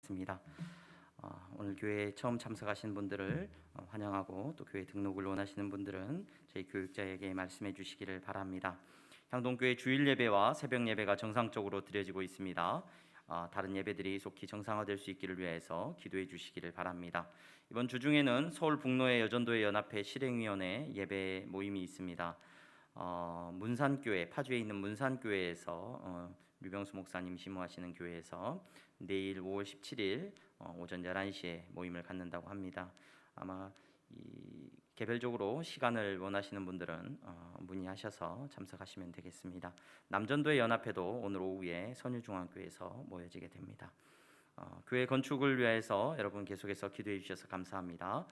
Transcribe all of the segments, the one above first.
하겠습니다. 오늘 교회에 처음 참석하신 분들을 환영하고 또 교회 등록을 원하시는 분들은 저희 교육자에게 말씀해 주시기를 바랍니다. 향동교회 주일 예배와 새벽 예배가 정상적으로 드려지고 있습니다. 다른 예배들이 속히 정상화될 수 있기를 위해서 기도해 주시기를 바랍니다. 이번 주 중에는 서울 북로의 여전도회 연합회 실행위원회 예배 모임이 있습니다. 문산교회, 파주에 있는 문산교회에서 류병수 목사님 심호하시는 교회에서 내일 5월 17일 오전 11시에 모임을 갖는다고 합니다. 아마 개별적으로 시간을 원하시는 분들은 문의하셔서 참석하시면 되겠습니다. 남전도의 연합회도 오늘 오후에 선유중앙교회에서 모여지게 됩니다. 교회 건축을 위해서 여러분 계속해서 기도해 주셔서 감사합니다.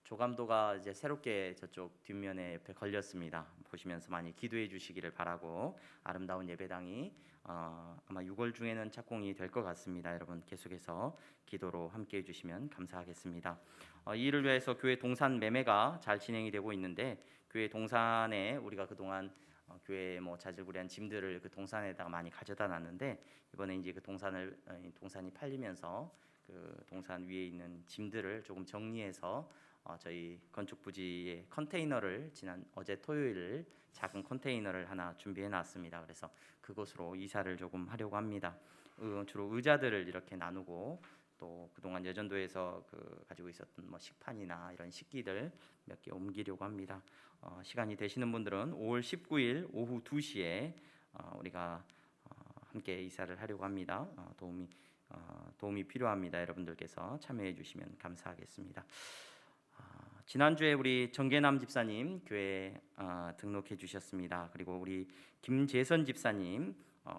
조감도가 이제 새롭게 저쪽 뒷면에 옆에 걸렸습니다. 보시면서 많이 기도해 주시기를 바라고, 아름다운 예배당이 아마 6월 중에는 착공이 될 것 같습니다. 여러분 계속해서 기도로 함께 해주시면 감사하겠습니다. 이 일을 위해서 교회 동산 매매가 잘 진행이 되고 있는데, 교회 동산에 우리가 그동안 교회 뭐 자질구레한 짐들을 그 동산에다가 많이 가져다 놨는데, 이번에 이제 그 동산이 팔리면서 그 동산 위에 있는 짐들을 조금 정리해서 저희 건축 부지에 컨테이너를 어제 토요일 작은 컨테이너를 하나 준비해 놨습니다. 그래서 그곳으로 이사를 조금 하려고 합니다. 주로 의자들을 이렇게 나누고, 또 그동안 여전도에서 가지고 있었던 뭐 식판이나 이런 식기들 몇 개 옮기려고 합니다. 시간이 되시는 분들은 5월 19일 오후 2시에 우리가 함께 이사를 하려고 합니다. 도움이 필요합니다. 여러분들께서 참여해 주시면 감사하겠습니다. 지난주에 우리 정계남 집사님 교회에 등록해 주셨습니다. 그리고 우리 김재선 집사님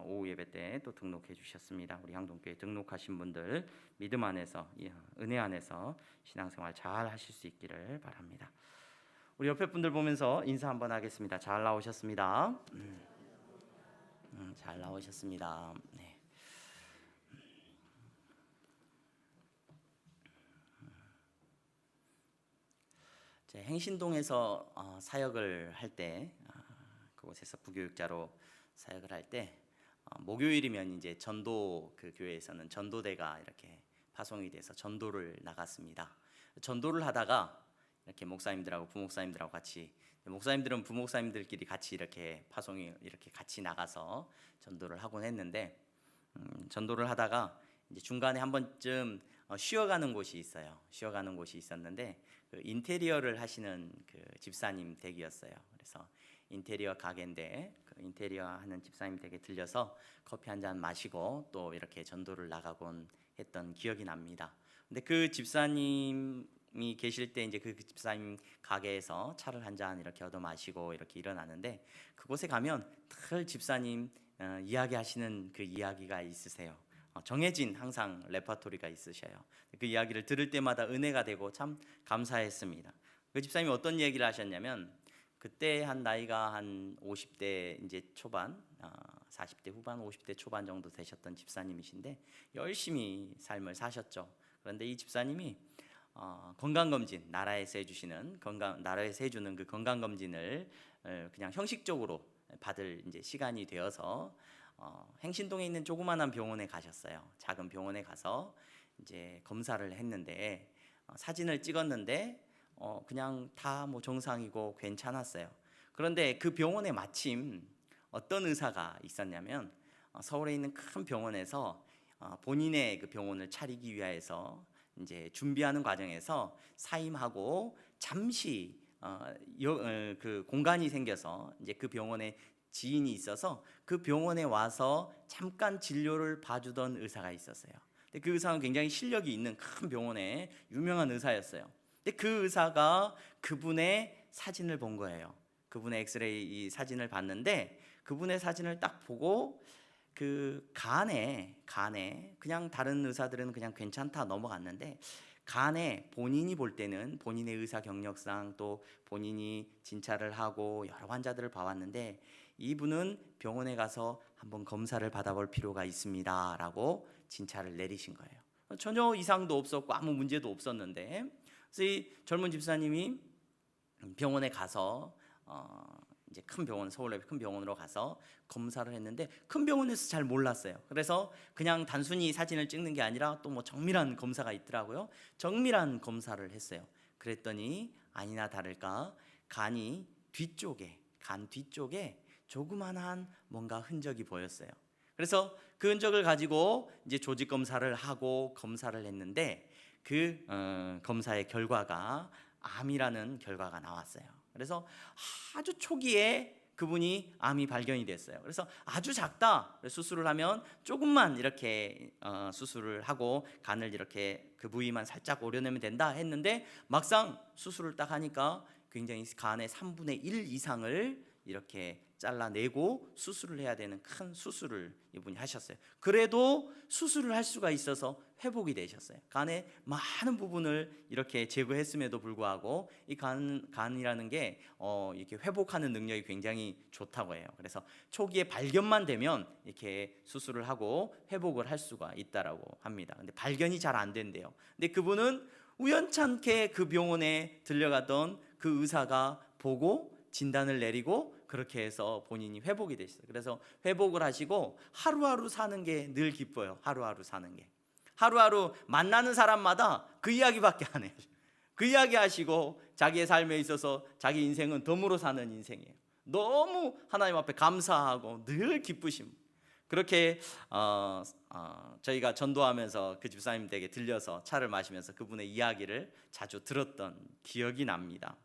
오후 예배 때 또 등록해 주셨습니다. 우리 향동교회 등록하신 분들 믿음 안에서, 은혜 안에서 신앙생활 잘 하실 수 있기를 바랍니다. 우리 옆에 분들 보면서 인사 한번 하겠습니다. 잘 나오셨습니다. 잘 나오셨습니다. 네. 행신동에서 사역을 할 때, 그곳에서 부교육자로 사역을 할 때, 목요일이면 이제 전도, 그 교회에서는 전도대가 이렇게 파송이 돼서 전도를 나갔습니다. 전도를 하다가 이렇게 목사님들하고 부목사님들하고 같이, 목사님들은 부목사님들끼리 같이 이렇게 파송이 이렇게 같이 나가서 전도를 하곤 했는데, 전도를 하다가 이제 중간에 한 번쯤 쉬어가는 곳이 있어요. 쉬어가는 곳이 있었는데, 그 인테리어를 하시는 그 집사님 댁이었어요. 그래서 인테리어 가게인데, 그 인테리어 하는 집사님 댁에 들려서 커피 한 잔 마시고 또 이렇게 전도를 나가곤 했던 기억이 납니다. 근데 그 집사님이 계실 때 이제 그 집사님 가게에서 차를 한 잔 이렇게 얻어 마시고 이렇게 일어나는데, 그곳에 가면 늘 집사님 이야기하시는 그 이야기가 있으세요. 정해진 항상 레퍼토리가 있으셔요. 그 이야기를 들을 때마다 은혜가 되고 참 감사했습니다. 그 집사님이 어떤 얘기를 하셨냐면, 그때 한 나이가 한 50대 이제 초반, 40대 후반, 50대 초반 정도 되셨던 집사님이신데 열심히 삶을 사셨죠. 그런데 이 집사님이 건강검진, 나라에서 해주는 그 건강검진을 그냥 형식적으로 받을 이제 시간이 되어서 행신동에 있는 조그마한 병원에 가셨어요. 작은 병원에 가서 이제 검사를 했는데, 사진을 찍었는데 그냥 다 뭐 정상이고 괜찮았어요. 그런데 그 병원에 마침 어떤 의사가 있었냐면, 서울에 있는 큰 병원에서 본인의 그 병원을 차리기 위해서 이제 준비하는 과정에서 사임하고 잠시 그 공간이 생겨서 이제 그 병원에 지인이 있어서 그 병원에 와서 잠깐 진료를 봐주던 의사가 있었어요. 근데 그 의사는 굉장히 실력이 있는 큰 병원의 유명한 의사였어요. 근데 그 의사가 그분의 사진을 본 거예요. 그분의 엑스레이 사진을 봤는데, 그분의 사진을 딱 보고 그 간에 그냥 다른 의사들은 그냥 괜찮다 넘어갔는데, 간에 본인이 볼 때는 본인의 의사 경력상 또 본인이 진찰을 하고 여러 환자들을 봐왔는데, 이분은 병원에 가서 한번 검사를 받아볼 필요가 있습니다 라고 진찰을 내리신 거예요. 전혀 이상도 없었고 아무 문제도 없었는데, 그래서 이 젊은 집사님이 병원에 가서 이제 큰 병원, 서울의 큰 병원으로 가서 검사를 했는데 큰 병원에서 잘 몰랐어요. 그래서 그냥 단순히 사진을 찍는 게 아니라 또 뭐 정밀한 검사가 있더라고요. 정밀한 검사를 했어요. 그랬더니 아니나 다를까 간이 뒤쪽에, 간 뒤쪽에 조그만한 뭔가 흔적이 보였어요. 그래서 그 흔적을 가지고 이제 조직 검사를 하고 검사를 했는데 그 검사의 결과가 암이라는 결과가 나왔어요. 그래서 아주 초기에 그분이 암이 발견이 됐어요. 그래서 아주 작다. 수술을 하면 조금만 이렇게 수술을 하고 간을 이렇게 그 부위만 살짝 오려내면 된다 했는데 막상 수술을 딱 하니까 굉장히 간의 3분의 1 이상을 이렇게 잘라내고 수술을 해야 되는 큰 수술을 이분이 하셨어요. 그래도 수술을 할 수가 있어서 회복이 되셨어요. 간의 많은 부분을 이렇게 제거했음에도 불구하고 이 간이라는 게 이렇게 회복하는 능력이 굉장히 좋다고 해요. 그래서 초기에 발견만 되면 이렇게 수술을 하고 회복을 할 수가 있다라고 합니다. 근데 발견이 잘 안 된대요. 근데 그분은 우연찮게 그 병원에 들려갔던 그 의사가 보고 진단을 내리고 그렇게 해서 본인이 회복이 되셨어요. 그래서 회복을 하시고 하루하루 사는 게 늘 기뻐요. 하루하루 사는 게. 하루하루 만나는 사람마다 그 이야기밖에 안 해요. 그 이야기 하시고 자기의 삶에 있어서 자기 인생은 덤으로 사는 인생이에요. 너무 하나님 앞에 감사하고 늘 기쁘심. 그렇게 저희가 전도하면서 그 집사님 댁에 들려서 차를 마시면서 그분의 이야기를 자주 들었던 기억이 납니다.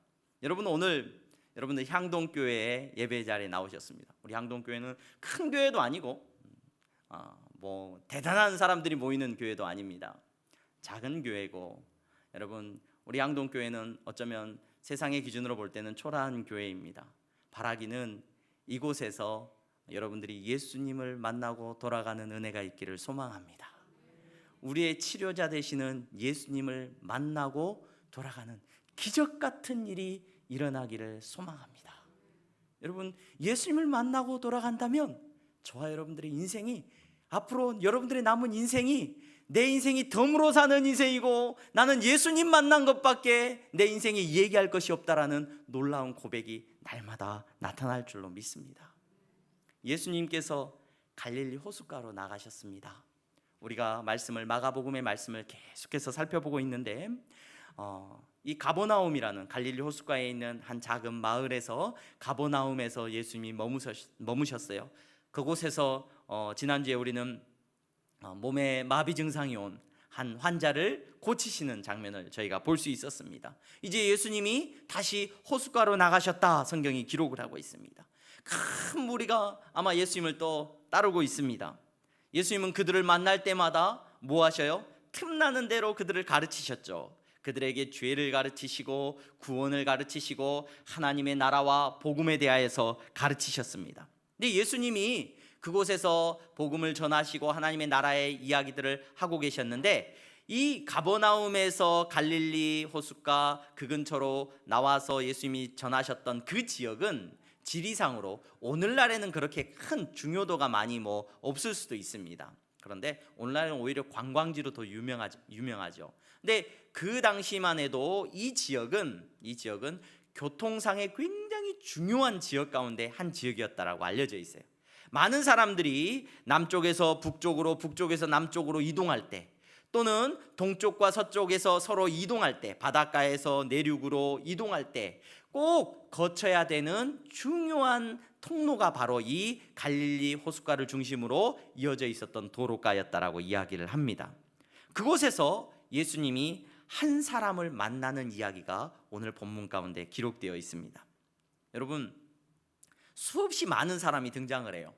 여러분 오늘 여러분들 향동교회에 예배 자리에 나오셨습니다. 우리 향동교회는 큰 교회도 아니고 뭐 대단한 사람들이 모이는 교회도 아닙니다. 작은 교회고 여러분 우리 향동교회는 어쩌면 세상의 기준으로 볼 때는 초라한 교회입니다. 바라기는 이곳에서 여러분들이 예수님을 만나고 돌아가는 은혜가 있기를 소망합니다. 우리의 치료자 되시는 예수님을 만나고 돌아가는 기적 같은 일이 일어나기를 소망합니다. 여러분 예수님을 만나고 돌아간다면 저와 여러분들의 인생이 앞으로 여러분들의 남은 인생이 내 인생이 덤으로 사는 인생이고 나는 예수님 만난 것밖에 내 인생에 얘기할 것이 없다라는 놀라운 고백이 날마다 나타날 줄로 믿습니다. 예수님께서 갈릴리 호숫가로 나가셨습니다. 우리가 마가복음의 말씀을 계속해서 살펴보고 있는데 이 가버나움이라는 갈릴리 호숫가에 있는 한 작은 마을에서 가버나움에서 예수님이 머무셨어요. 그곳에서 지난주에 우리는 몸에 마비 증상이 온 한 환자를 고치시는 장면을 저희가 볼 수 있었습니다. 이제 예수님이 다시 호숫가로 나가셨다 성경이 기록을 하고 있습니다. 큰 무리가 아마 예수님을 또 따르고 있습니다. 예수님은 그들을 만날 때마다 뭐 하셔요? 틈나는 대로 그들을 가르치셨죠. 그들에게 죄를 가르치시고 구원을 가르치시고 하나님의 나라와 복음에 대하여서 가르치셨습니다. 근데 예수님이 그곳에서 복음을 전하시고 하나님의 나라의 이야기들을 하고 계셨는데 이 가버나움에서 갈릴리 호숫가 그 근처로 나와서 예수님이 전하셨던 그 지역은 지리상으로 오늘날에는 그렇게 큰 중요도가 많이 없을 수도 있습니다. 그런데 오늘날은 오히려 관광지로 더 유명하죠. 근데 그 당시만 해도 이 지역은 교통상의 굉장히 중요한 지역 가운데 한 지역이었다라고 알려져 있어요. 많은 사람들이 남쪽에서 북쪽으로, 북쪽에서 남쪽으로 이동할 때 또는 동쪽과 서쪽에서 서로 이동할 때, 바닷가에서 내륙으로 이동할 때 꼭 거쳐야 되는 중요한 통로가 바로 이 갈릴리 호숫가를 중심으로 이어져 있었던 도로가였다라고 이야기를 합니다. 그곳에서 예수님이 한 사람을 만나는 이야기가 오늘 본문 가운데 기록되어 있습니다. 여러분 수없이 많은 사람이 등장을 해요.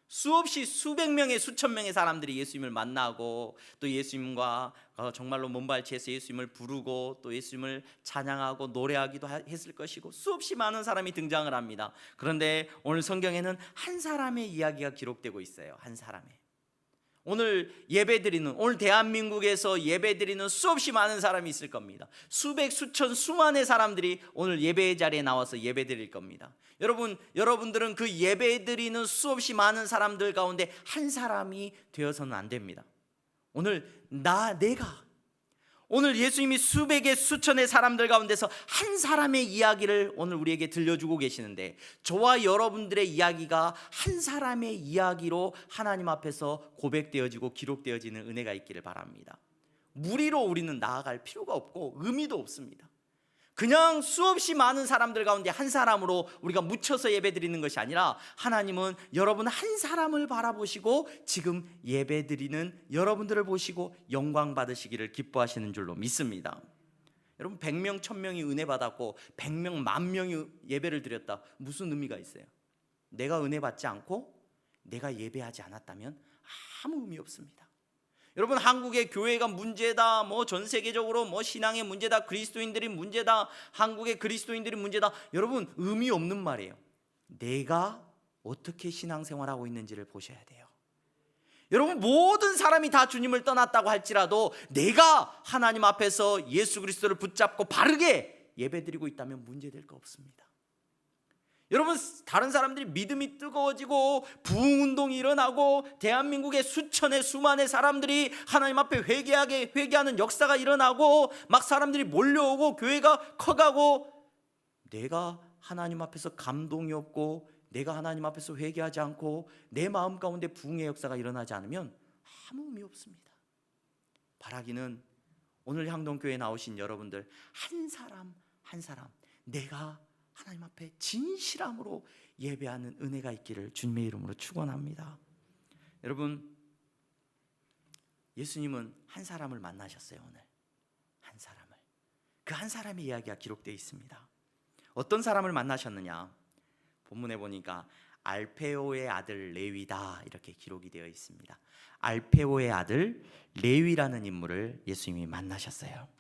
수없이 수백 명의 수천 명의 사람들이 예수님을 만나고 또 예수님과 정말로 몸발치해서 예수님을 부르고 또 예수님을 찬양하고 노래하기도 했을 것이고 수없이 많은 사람이 등장을 합니다. 그런데 오늘 성경에는 한 사람의 이야기가 기록되고 있어요. 한 사람의. 오늘 오늘 대한민국에서 예배드리는 수없이 많은 사람이 있을 겁니다. 수백, 수천, 수만의 사람들이 오늘 예배의 자리에 나와서 예배드릴 겁니다. 여러분들은 그 예배드리는 수없이 많은 사람들 가운데 한 사람이 되어서는 안 됩니다. 오늘 내가 오늘 예수님이 수백의 수천의 사람들 가운데서 한 사람의 이야기를 오늘 우리에게 들려주고 계시는데, 저와 여러분들의 이야기가 한 사람의 이야기로 하나님 앞에서 고백되어지고 기록되어지는 은혜가 있기를 바랍니다. 무리로 우리는 나아갈 필요가 없고 의미도 없습니다. 그냥 수없이 많은 사람들 가운데 한 사람으로 우리가 묻혀서 예배드리는 것이 아니라, 하나님은 여러분 한 사람을 바라보시고 지금 예배드리는 여러분들을 보시고 영광 받으시기를 기뻐하시는 줄로 믿습니다. 여러분, 100명 1000명이 은혜 받았고 100명 10,000명이 예배를 드렸다, 무슨 의미가 있어요? 내가 은혜 받지 않고 내가 예배하지 않았다면 아무 의미 없습니다. 여러분, 한국의 교회가 문제다, 전 세계적으로 신앙의 문제다, 그리스도인들이 문제다, 한국의 그리스도인들이 문제다, 여러분 의미 없는 말이에요. 내가 어떻게 신앙생활하고 있는지를 보셔야 돼요. 여러분, 모든 사람이 다 주님을 떠났다고 할지라도 내가 하나님 앞에서 예수 그리스도를 붙잡고 바르게 예배드리고 있다면 문제될 거 없습니다. 여러분, 다른 사람들이 믿음이 뜨거워지고 부흥운동이 일어나고 대한민국의 수천의 수만의 사람들이 하나님 앞에 회개하는 역사가 일어나고 막 사람들이 몰려오고 교회가 커가고, 내가 하나님 앞에서 감동이 없고 내가 하나님 앞에서 회개하지 않고 내 마음 가운데 부흥의 역사가 일어나지 않으면 아무 의미 없습니다. 바라기는 오늘 향동교회에 나오신 여러분들 한 사람 한 사람 내가 하나님 앞에 진실함으로 예배하는 은혜가 있기를 주님의 이름으로 축원합니다. 여러분, 예수님은 한 사람을 만나셨어요. 오늘 한 사람을, 그 한 사람의 이야기가 기록되어 있습니다. 어떤 사람을 만나셨느냐? 본문에 보니까 알페오의 아들 레위다, 이렇게 기록이 되어 있습니다. 알페오의 아들 레위라는 인물을 예수님이 만나셨어요.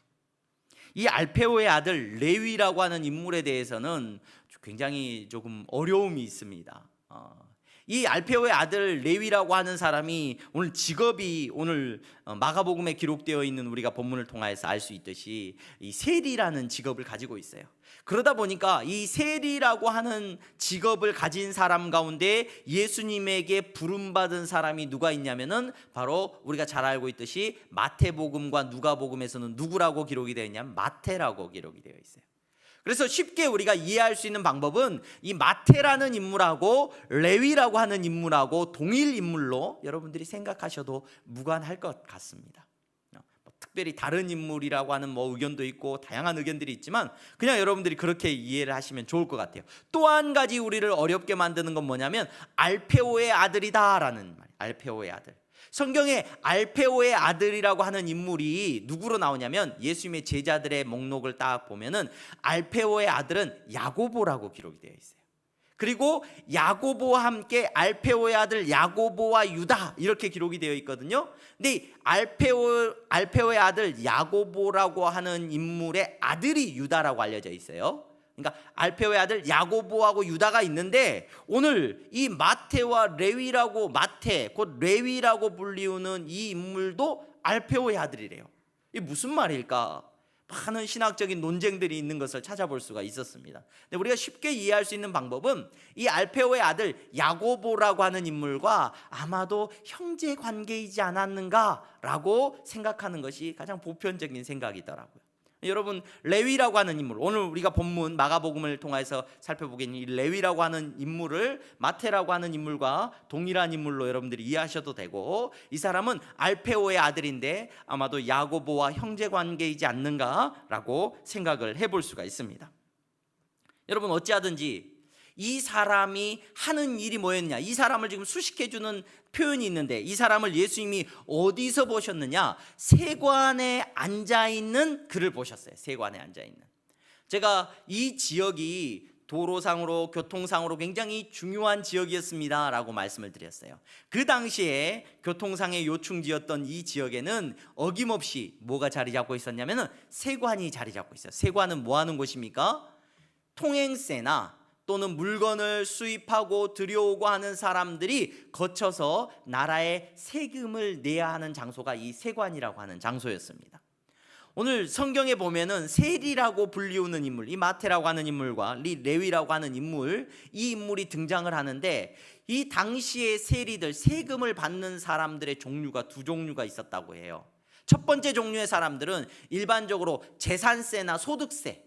이 알페오의 아들 레위라고 하는 인물에 대해서는 굉장히 조금 어려움이 있습니다. 이 알페오의 아들 레위라고 하는 사람이 오늘 직업이 오늘 마가복음에 기록되어 있는 우리가 본문을 통해서 알 수 있듯이 이 세리라는 직업을 가지고 있어요. 그러다 보니까 이 세리라고 하는 직업을 가진 사람 가운데 예수님에게 부름받은 사람이 누가 있냐면은 바로 우리가 잘 알고 있듯이 마태복음과 누가복음에서는 누구라고 기록이 되어 있냐면 마태라고 기록이 되어 있어요. 그래서 쉽게 우리가 이해할 수 있는 방법은 이 마태라는 인물하고 레위라고 하는 인물하고 동일 인물로 여러분들이 생각하셔도 무관할 것 같습니다. 특별히 다른 인물이라고 하는 의견도 있고 다양한 의견들이 있지만 그냥 여러분들이 그렇게 이해를 하시면 좋을 것 같아요. 또 한 가지 우리를 어렵게 만드는 건 뭐냐면 알페오의 아들이다라는 말. 알페오의 아들. 성경에 알페오의 아들이라고 하는 인물이 누구로 나오냐면 예수님의 제자들의 목록을 딱 보면은 알페오의 아들은 야고보라고 기록이 되어 있어요. 그리고 야고보와 함께 알페오의 아들 야고보와 유다, 이렇게 기록이 되어 있거든요. 근데 알페오의 아들 야고보라고 하는 인물의 아들이 유다라고 알려져 있어요. 그러니까 알페오의 아들 야고보하고 유다가 있는데, 오늘 이 마태와 레위라고, 마태 곧 레위라고 불리우는 이 인물도 알페오의 아들이래요. 이게 무슨 말일까? 많은 신학적인 논쟁들이 있는 것을 찾아볼 수가 있었습니다. 근데 우리가 쉽게 이해할 수 있는 방법은 이 알페오의 아들 야고보라고 하는 인물과 아마도 형제 관계이지 않았는가라고 생각하는 것이 가장 보편적인 생각이더라고요. 여러분, 레위라고 하는 인물, 오늘 우리가 본문 마가복음을 통해서 살펴보겠니, 이 레위라고 하는 인물을 마태라고 하는 인물과 동일한 인물로 여러분들이 이해하셔도 되고, 이 사람은 알페오의 아들인데 아마도 야고보와 형제 관계이지 않는가라고 생각을 해볼 수가 있습니다. 여러분, 어찌하든지 이 사람이 하는 일이 뭐였냐, 이 사람을 지금 수식해주는 표현이 있는데, 이 사람을 예수님이 어디서 보셨느냐? 세관에 앉아있는 그를 보셨어요. 세관에 앉아있는. 제가 이 지역이 도로상으로 교통상으로 굉장히 중요한 지역이었습니다 라고 말씀을 드렸어요. 그 당시에 교통상의 요충지였던 이 지역에는 어김없이 뭐가 자리 잡고 있었냐면 세관이 자리 잡고 있어요. 세관은 뭐 하는 곳입니까? 통행세나 또는 물건을 수입하고 들여오고 하는 사람들이 거쳐서 나라에 세금을 내야 하는 장소가 이 세관이라고 하는 장소였습니다. 오늘 성경에 보면은 세리라고 불리우는 인물, 이 마태라고 하는 인물과 이 레위라고 하는 인물, 이 인물이 등장을 하는데, 이 당시의 세리들, 세금을 받는 사람들의 종류가 두 종류가 있었다고 해요. 첫 번째 종류의 사람들은 일반적으로 재산세나 소득세,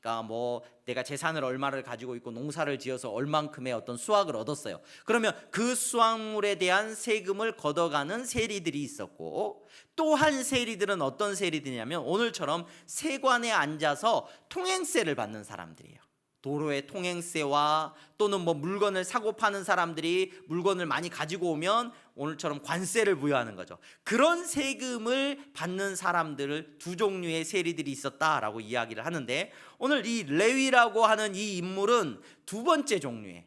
그러니까 뭐 내가 재산을 얼마를 가지고 있고 농사를 지어서 얼만큼의 어떤 수확을 얻었어요. 그러면 그 수확물에 대한 세금을 걷어가는 세리들이 있었고, 또 한 세리들은 어떤 세리들이냐면 오늘처럼 세관에 앉아서 통행세를 받는 사람들이에요. 도로의 통행세와 또는 뭐 물건을 사고 파는 사람들이 물건을 많이 가지고 오면 오늘처럼 관세를 부여하는 거죠. 그런 세금을 받는 사람들을 두 종류의 세리들이 있었다라고 이야기를 하는데, 오늘 이 레위라고 하는 이 인물은 두 번째 종류의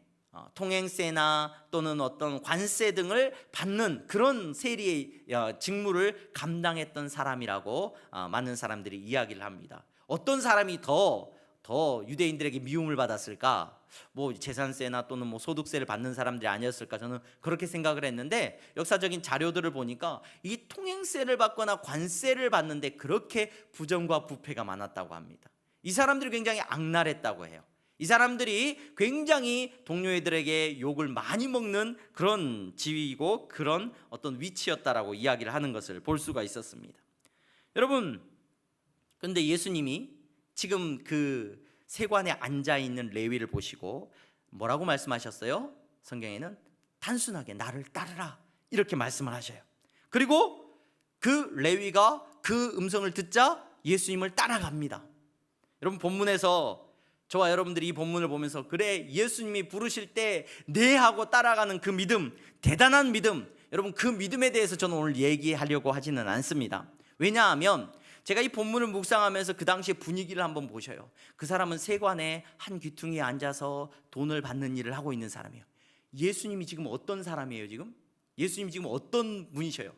통행세나 또는 어떤 관세 등을 받는 그런 세리의 직무를 감당했던 사람이라고 많은 사람들이 이야기를 합니다. 어떤 사람이 더 유대인들에게 미움을 받았을까? 뭐 재산세나 또는 뭐 소득세를 받는 사람들이 아니었을까? 저는 그렇게 생각을 했는데, 역사적인 자료들을 보니까 이 통행세를 받거나 관세를 받는데 그렇게 부정과 부패가 많았다고 합니다. 이 사람들이 굉장히 악랄했다고 해요. 이 사람들이 굉장히 동료애들에게 욕을 많이 먹는 그런 지위이고 그런 어떤 위치였다라고 이야기를 하는 것을 볼 수가 있었습니다. 여러분, 그런데 예수님이 지금 그 세관에 앉아 있는 레위를 보시고 뭐라고 말씀하셨어요? 성경에는 단순하게 나를 따르라 이렇게 말씀을 하셔요. 그리고 그 레위가 그 음성을 듣자 예수님을 따라갑니다. 여러분, 본문에서 저와 여러분들이 이 본문을 보면서 그래, 예수님이 부르실 때 네 하고 따라가는 그 믿음, 대단한 믿음, 여러분 그 믿음에 대해서 저는 오늘 얘기하려고 하지는 않습니다. 왜냐하면 제가 이 본문을 묵상하면서 그 당시의 분위기를 한번 보셔요. 그 사람은 세관에 한 귀퉁이에 앉아서 돈을 받는 일을 하고 있는 사람이에요. 예수님이 지금 어떤 사람이에요? 예수님이 지금 어떤 분이셔요?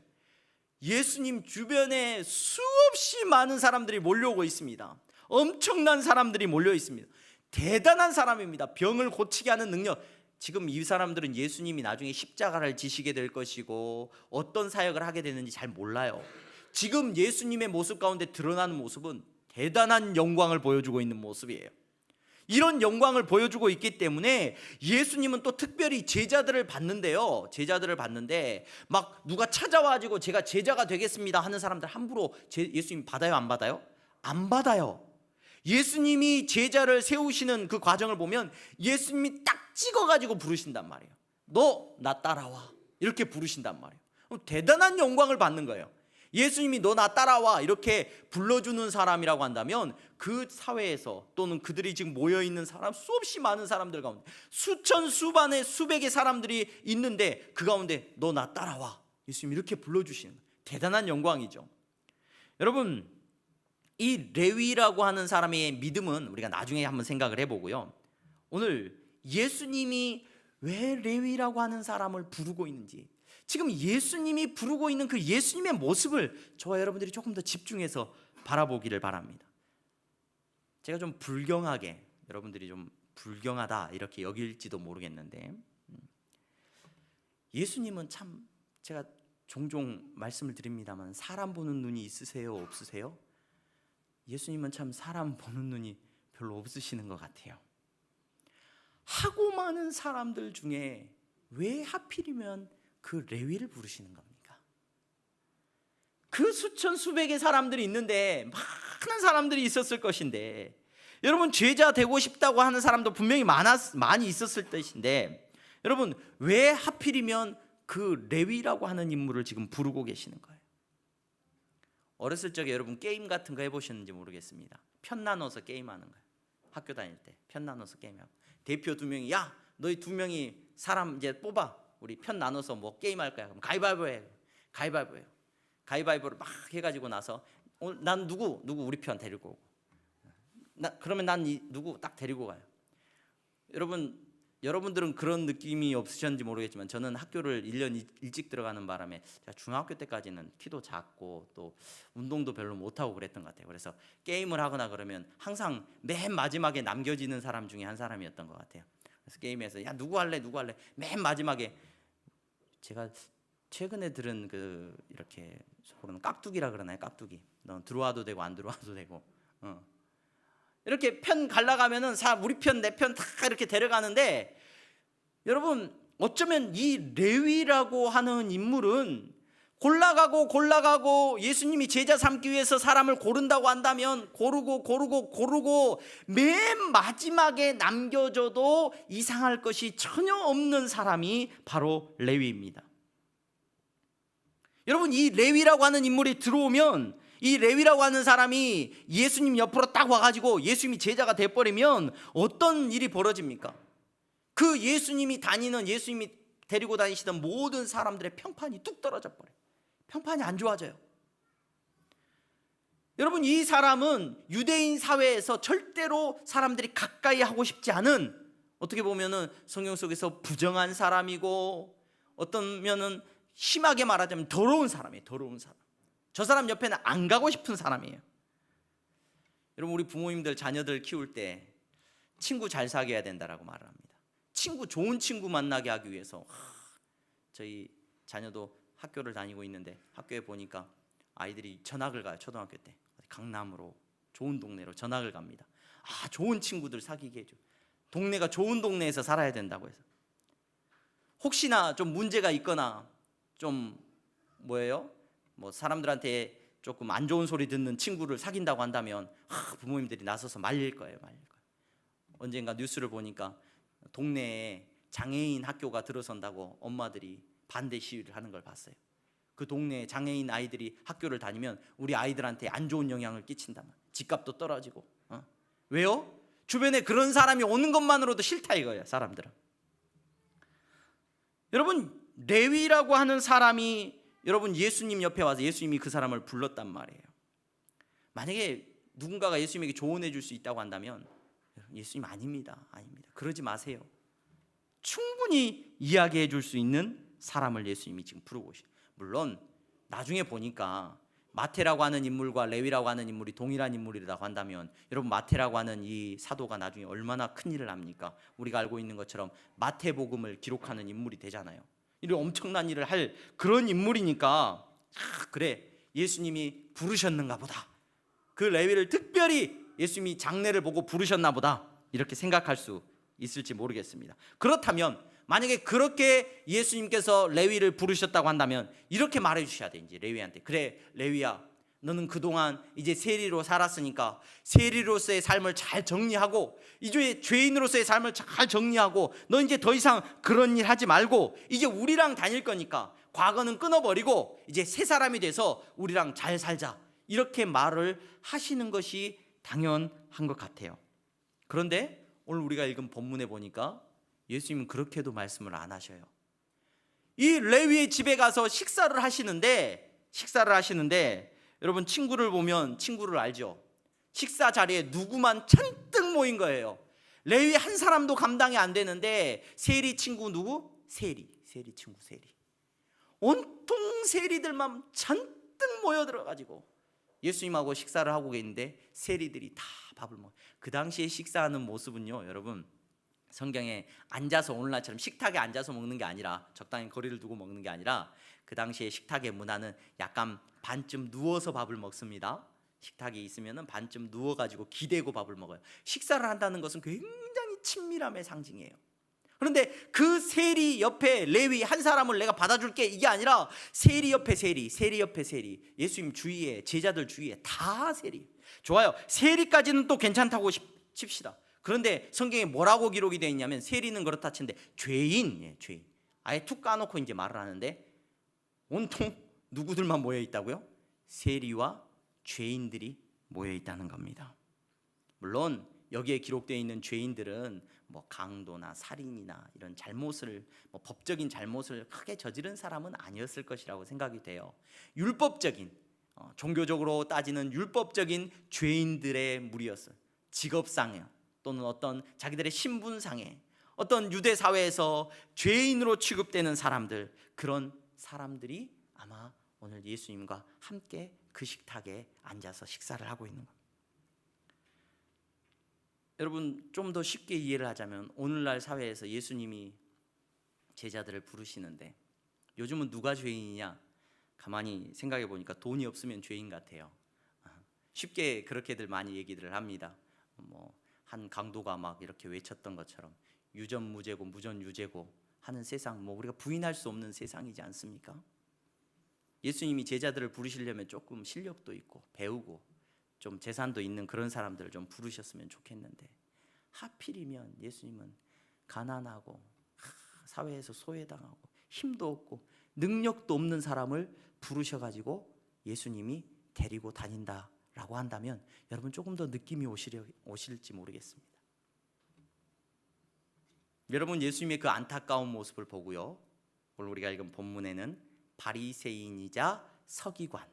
예수님 주변에 수없이 많은 사람들이 몰려오고 있습니다. 엄청난 사람들이 몰려 있습니다. 대단한 사람입니다. 병을 고치게 하는 능력. 지금 이 사람들은 예수님이 나중에 십자가를 지시게 될 것이고 어떤 사역을 하게 되는지 잘 몰라요. 지금 예수님의 모습 가운데 드러나는 모습은 대단한 영광을 보여주고 있는 모습이에요. 이런 영광을 보여주고 있기 때문에 예수님은 또 특별히 제자들을 받는데요. 제자들을 받는데 막 누가 찾아와가지고 제가 제자가 되겠습니다 하는 사람들 함부로 예수님 받아요, 안 받아요? 안 받아요. 예수님이 제자를 세우시는 그 과정을 보면 예수님이 딱 찍어가지고 부르신단 말이에요. 너 나 따라와 이렇게 부르신단 말이에요. 대단한 영광을 받는 거예요. 예수님이 너 나 따라와 이렇게 불러주는 사람이라고 한다면 그 사회에서 또는 그들이 지금 모여있는 사람, 수없이 많은 사람들 가운데 수천 수반의 수백의 사람들이 있는데 그 가운데 너 나 따라와 예수님이 이렇게 불러주시는 대단한 영광이죠. 여러분, 이 레위라고 하는 사람의 믿음은 우리가 나중에 한번 생각을 해보고요. 오늘 예수님이 왜 레위라고 하는 사람을 부르고 있는지, 지금 예수님이 부르고 있는 그 예수님의 모습을 저와 여러분들이 조금 더 집중해서 바라보기를 바랍니다. 제가 좀 불경하게, 여러분들이 좀 불경하다 이렇게 여길지도 모르겠는데, 예수님은 참, 제가 종종 말씀을 드립니다만 사람 보는 눈이 있으세요, 없으세요? 예수님은 참 사람 보는 눈이 별로 없으시는 것 같아요. 하고 많은 사람들 중에 왜 하필이면 그 레위를 부르시는 겁니까? 그 수천 수백의 사람들이 있는데 많은 사람들이 있었을 것인데, 여러분 제자 되고 싶다고 하는 사람도 분명히 많이 있었을 것인데, 여러분 왜 하필이면 그 레위라고 하는 인물을 지금 부르고 계시는 거예요? 어렸을 적에 여러분 게임 같은 거 해보셨는지 모르겠습니다. 편 나눠서 게임하는 거예요. 학교 다닐 때 편 나눠서 게임하고 대표 두 명이, 야 너희 두 명이 사람 이제 뽑아, 우리 편 나눠서 뭐 게임할 거야. 그럼 가위바위보 해. 가위바위보예요. 가위바위보를 막 해가지고 나서 난 누구 우리 편 데리고 오고, 그러면 난 누구 딱 데리고 가요. 여러분들은 그런 느낌이 없으셨는지 모르겠지만 저는 학교를 1년 일찍 들어가는 바람에 제가 중학교 때까지는 키도 작고 또 운동도 별로 못하고 그랬던 것 같아요. 그래서 게임을 하거나 그러면 항상 맨 마지막에 남겨지는 사람 중에 한 사람이었던 것 같아요. 그래서 게임에서 야 누구 할래 맨 마지막에, 제가 최근에 들은 그 이렇게 속으로는 깍두기라 그러나요? 깍두기. 너 들어와도 되고 안 들어와도 되고. 이렇게 편 갈라가면은 우리 편 내 편 다 이렇게 데려가는데, 여러분 어쩌면 이 레위라고 하는 인물은 골라가고 예수님이 제자 삼기 위해서 사람을 고른다고 한다면 고르고 맨 마지막에 남겨져도 이상할 것이 전혀 없는 사람이 바로 레위입니다. 여러분, 이 레위라고 하는 인물이 들어오면, 이 레위라고 하는 사람이 예수님 옆으로 딱 와가지고 예수님이 제자가 돼버리면 어떤 일이 벌어집니까? 그 예수님이 데리고 다니시던 모든 사람들의 평판이 뚝 떨어져 버려요. 평판이 안 좋아져요. 여러분, 이 사람은 유대인 사회에서 절대로 사람들이 가까이 하고 싶지 않은, 어떻게 보면은 성경 속에서 부정한 사람이고, 어떤 면은 심하게 말하자면 더러운 사람이에요. 더러운 사람. 저 사람 옆에는 안 가고 싶은 사람이에요. 여러분, 우리 부모님들 자녀들 키울 때 친구 잘 사귀어야 된다라고 말을 합니다. 좋은 친구 만나게 하기 위해서, 저희 자녀도 학교를 다니고 있는데 학교에 보니까 아이들이 전학을 가요. 초등학교 때 강남으로, 좋은 동네로 전학을 갑니다. 좋은 친구들 사귀게 해줘. 동네가 좋은 동네에서 살아야 된다고 해서, 혹시나 좀 문제가 있거나 좀 사람들한테 조금 안 좋은 소리 듣는 친구를 사귄다고 한다면 부모님들이 나서서 말릴 거예요. 언젠가 뉴스를 보니까 동네에 장애인 학교가 들어선다고 엄마들이 반대 시위를 하는 걸 봤어요. 그 동네에 장애인 아이들이 학교를 다니면 우리 아이들한테 안 좋은 영향을 끼친다면 집값도 떨어지고. 왜요? 주변에 그런 사람이 오는 것만으로도 싫다 이거예요, 사람들은. 여러분, 레위라고 하는 사람이 여러분 예수님 옆에 와서 예수님이 그 사람을 불렀단 말이에요. 만약에 누군가가 예수님에게 조언해 줄 수 있다고 한다면 예수님 아닙니다. 그러지 마세요. 충분히 이야기해 줄 수 있는 사람을 예수님이 지금 부르고 계시죠. 물론 나중에 보니까 마태라고 하는 인물과 레위라고 하는 인물이 동일한 인물이라고 한다면, 여러분, 마태라고 하는 이 사도가 나중에 얼마나 큰 일을 합니까? 우리가 알고 있는 것처럼 마태복음을 기록하는 인물이 되잖아요. 이런 엄청난 일을 할 그런 인물이니까, 그래, 예수님이 부르셨는가 보다, 그 레위를 특별히 예수님이 장래를 보고 부르셨나 보다, 이렇게 생각할 수 있을지 모르겠습니다. 그렇다면 만약에 그렇게 예수님께서 레위를 부르셨다고 한다면 이렇게 말해 주셔야 돼. 이제 레위한테, 그래 레위야, 너는 그동안 이제 세리로 살았으니까 세리로서의 삶을 잘 정리하고, 이제 죄인으로서의 삶을 잘 정리하고, 너 이제 더 이상 그런 일 하지 말고 이제 우리랑 다닐 거니까 과거는 끊어버리고 이제 새 사람이 돼서 우리랑 잘 살자, 이렇게 말을 하시는 것이 당연한 것 같아요. 그런데 오늘 우리가 읽은 본문에 보니까 예수님은 그렇게도 말씀을 안 하셔요. 이 레위의 집에 가서 식사를 하시는데 여러분, 친구를 보면 친구를 알죠? 식사 자리에 누구만 잔뜩 모인 거예요. 레위 한 사람도 감당이 안 되는데 세리 친구 누구? 세리 친구 세리. 온통 세리들만 잔뜩 모여들어가지고 예수님하고 식사를 하고 계는데 세리들이 다 밥을 먹어요. 그 당시에 식사하는 모습은요, 여러분, 성경에 앉아서 오늘날처럼 식탁에 앉아서 먹는 게 아니라, 적당히 거리를 두고 먹는 게 아니라, 그 당시에 식탁의 문화는 약간 반쯤 누워서 밥을 먹습니다. 식탁이 있으면 반쯤 누워가지고 기대고 밥을 먹어요. 식사를 한다는 것은 굉장히 친밀함의 상징이에요. 그런데 그 세리 옆에 레위 한 사람을 내가 받아줄게, 이게 아니라 세리 옆에 세리, 세리 옆에 세리. 예수님 주위에, 제자들 주위에 다 세리. 좋아요, 세리까지는 또 괜찮다고 칩시다. 그런데 성경에 뭐라고 기록이 되어 있냐면, 세리는 그렇다 치는데 죄인. 아예 툭 까놓고 이제 말을 하는데, 온통 누구들만 모여 있다고요? 세리와 죄인들이 모여 있다는 겁니다. 물론 여기에 기록되어 있는 죄인들은 강도나 살인이나 이런 잘못을, 법적인 잘못을 크게 저지른 사람은 아니었을 것이라고 생각이 돼요. 율법적인, 종교적으로 따지는 율법적인 죄인들의 무리였어요. 직업상에 또는 어떤 자기들의 신분상에, 어떤 유대 사회에서 죄인으로 취급되는 사람들, 그런 사람들이 아마 오늘 예수님과 함께 그 식탁에 앉아서 식사를 하고 있는 겁니다. 여러분, 좀 더 쉽게 이해를 하자면, 오늘날 사회에서 예수님이 제자들을 부르시는데 요즘은 누가 죄인이냐? 가만히 생각해 보니까 돈이 없으면 죄인 같아요. 쉽게 그렇게들 많이 얘기들을 합니다. 한 강도가 막 이렇게 외쳤던 것처럼 유전무죄고 무전유죄고 하는 세상, 우리가 부인할 수 없는 세상이지 않습니까? 예수님이 제자들을 부르시려면 조금 실력도 있고 배우고 좀 재산도 있는 그런 사람들을 좀 부르셨으면 좋겠는데, 하필이면 예수님은 가난하고 사회에서 소외당하고 힘도 없고 능력도 없는 사람을 부르셔가지고 예수님이 데리고 다닌다라고 한다면 여러분 조금 더 느낌이 오실지 모르겠습니다. 여러분, 예수님의 그 안타까운 모습을 보고요, 오늘 우리가 읽은 본문에는 바리새인이자 서기관,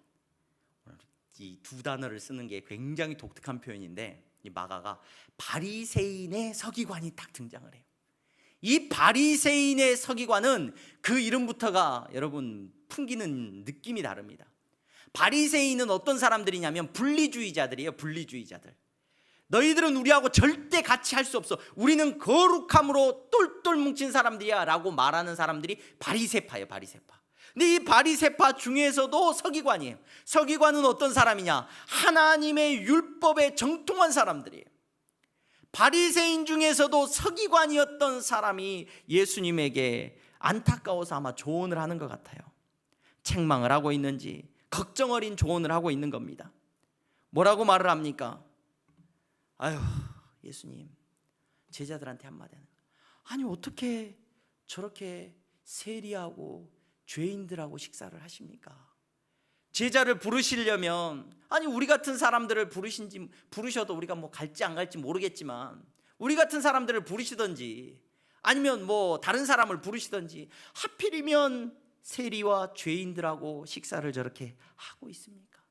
이 두 단어를 쓰는 게 굉장히 독특한 표현인데, 이 마가가 바리새인의 서기관이 딱 등장을 해요. 이 바리새인의 서기관은 그 이름부터가 여러분 풍기는 느낌이 다릅니다. 바리새인은 어떤 사람들이냐면 분리주의자들이에요. 분리주의자들. 너희들은 우리하고 절대 같이 할 수 없어, 우리는 거룩함으로 똘똘 뭉친 사람들이야 라고 말하는 사람들이 바리새파예요. 바리새파. 근데 이 바리새파 중에서도 서기관이에요. 서기관은 어떤 사람이냐? 하나님의 율법에 정통한 사람들이에요. 바리새인 중에서도 서기관이었던 사람이 예수님에게 안타까워서 아마 조언을 하는 것 같아요. 책망을 하고 있는지 걱정 어린 조언을 하고 있는 겁니다. 뭐라고 말을 합니까? 아유, 예수님, 제자들한테 한마디 하는, 아니 어떻게 저렇게 세리하고 죄인들하고 식사를 하십니까? 제자를 부르시려면, 아니 우리 같은 사람들을 부르셔도 우리가 뭐 갈지 안 갈지 모르겠지만 우리 같은 사람들을 부르시든지 아니면 뭐 다른 사람을 부르시든지, 하필이면 세리와 죄인들하고 식사를 저렇게 하고 있습니까?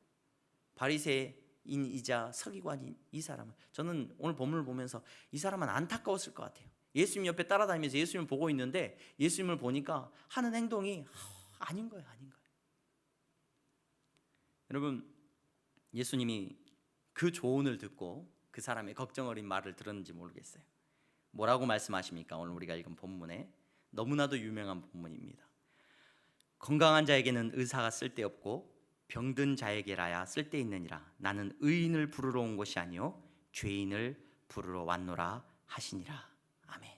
바리새인이자 서기관인 이 사람은, 저는 오늘 본문을 보면서 이 사람은 안타까웠을 것 같아요. 예수님 옆에 따라다니면서 예수님을 보고 있는데 예수님을 보니까 하는 행동이 아닌 거예요. 아닌 거예요. 여러분, 예수님이 그 조언을 듣고 그 사람의 걱정 어린 말을 들었는지 모르겠어요. 뭐라고 말씀하십니까? 오늘 우리가 읽은 본문에 너무나도 유명한 본문입니다. 건강한 자에게는 의사가 쓸데없고 병든 자에게라야 쓸데있느니라. 나는 의인을 부르러 온 것이 아니요 죄인을 부르러 왔노라 하시니라. 아멘.